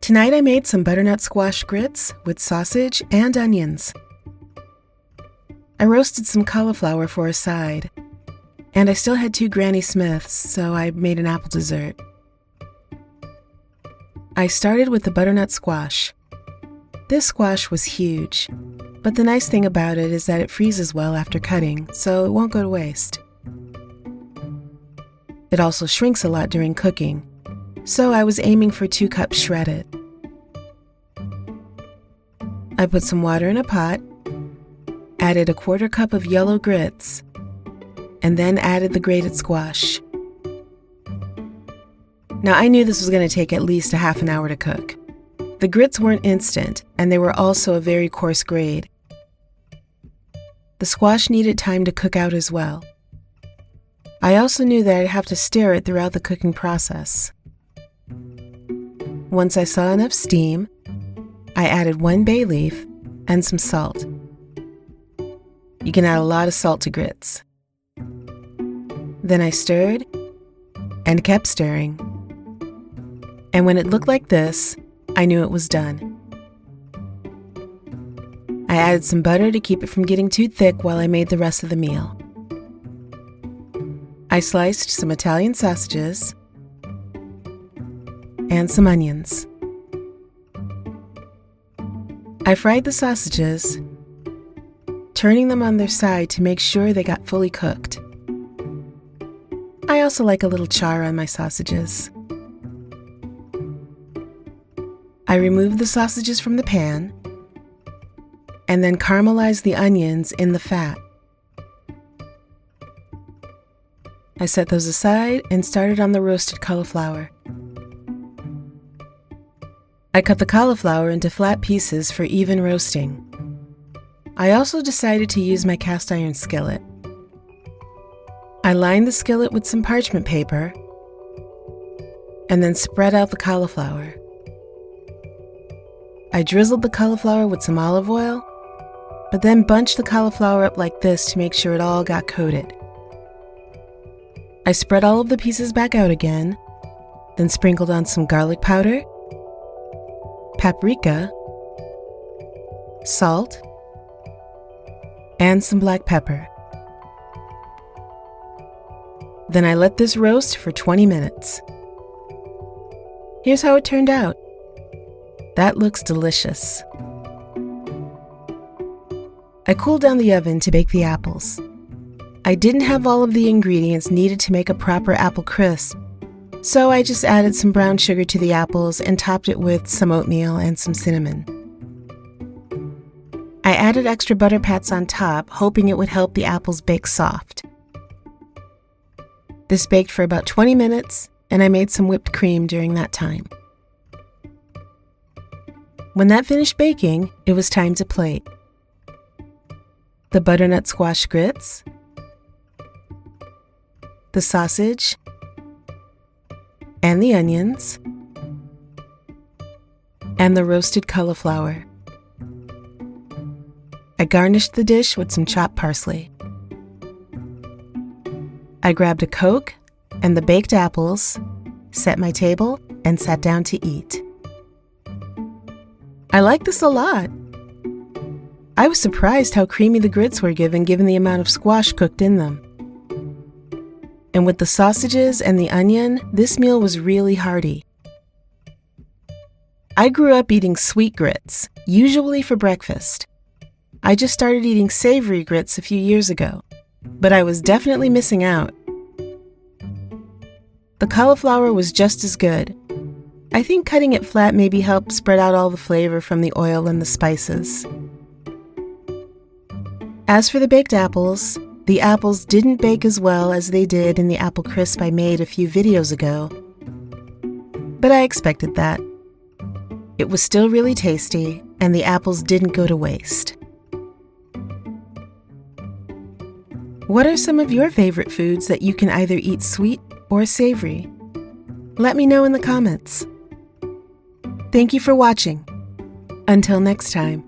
Tonight I made some butternut squash grits with sausage and onions. I roasted some cauliflower for a side, and I still had 2 Granny Smiths, so I made an apple dessert. I started with the butternut squash. This squash was huge, but the nice thing about it is that it freezes well after cutting, so it won't go to waste. It also shrinks a lot during cooking, so I was aiming for 2 cups shredded. I put some water in a pot, added a 1/4 cup of yellow grits, and then added the grated squash. Now I knew this was going to take at least a half an hour to cook. The grits weren't instant, and they were also a very coarse grade. The squash needed time to cook out as well. I also knew that I'd have to stir it throughout the cooking process. Once I saw enough steam, I added 1 bay leaf and some salt. You can add a lot of salt to grits. Then I stirred and kept stirring. And when it looked like this, I knew it was done. I added some butter to keep it from getting too thick while I made the rest of the meal. I sliced some Italian sausages and some onions. I fried the sausages, turning them on their side to make sure they got fully cooked. I also like a little char on my sausages. I removed the sausages from the pan and then caramelized the onions in the fat. I set those aside and started on the roasted cauliflower. I cut the cauliflower into flat pieces for even roasting. I also decided to use my cast iron skillet. I lined the skillet with some parchment paper and then spread out the cauliflower. I drizzled the cauliflower with some olive oil, but then bunched the cauliflower up like this to make sure it all got coated. I spread all of the pieces back out again, then sprinkled on some garlic powder, paprika, salt, and some black pepper. Then I let this roast for 20 minutes. Here's how it turned out. That looks delicious. I cooled down the oven to bake the apples. I didn't have all of the ingredients needed to make a proper apple crisp, so I just added some brown sugar to the apples and topped it with some oatmeal and some cinnamon. I added extra butter pats on top, hoping it would help the apples bake soft. This baked for about 20 minutes, and I made some whipped cream during that time. When that finished baking, it was time to plate. The butternut squash grits, the sausage, and the onions, and the roasted cauliflower. I garnished the dish with some chopped parsley. I grabbed a Coke and the baked apples, set my table, and sat down to eat. I like this a lot. I was surprised how creamy the grits were given the amount of squash cooked in them. And with the sausages and the onion, this meal was really hearty. I grew up eating sweet grits, usually for breakfast. I just started eating savory grits a few years ago, but I was definitely missing out. The cauliflower was just as good. I think cutting it flat maybe helped spread out all the flavor from the oil and the spices. As for the baked apples, the apples didn't bake as well as they did in the apple crisp I made a few videos ago. But I expected that. It was still really tasty, and the apples didn't go to waste. What are some of your favorite foods that you can either eat sweet or savory? Let me know in the comments. Thank you for watching. Until next time.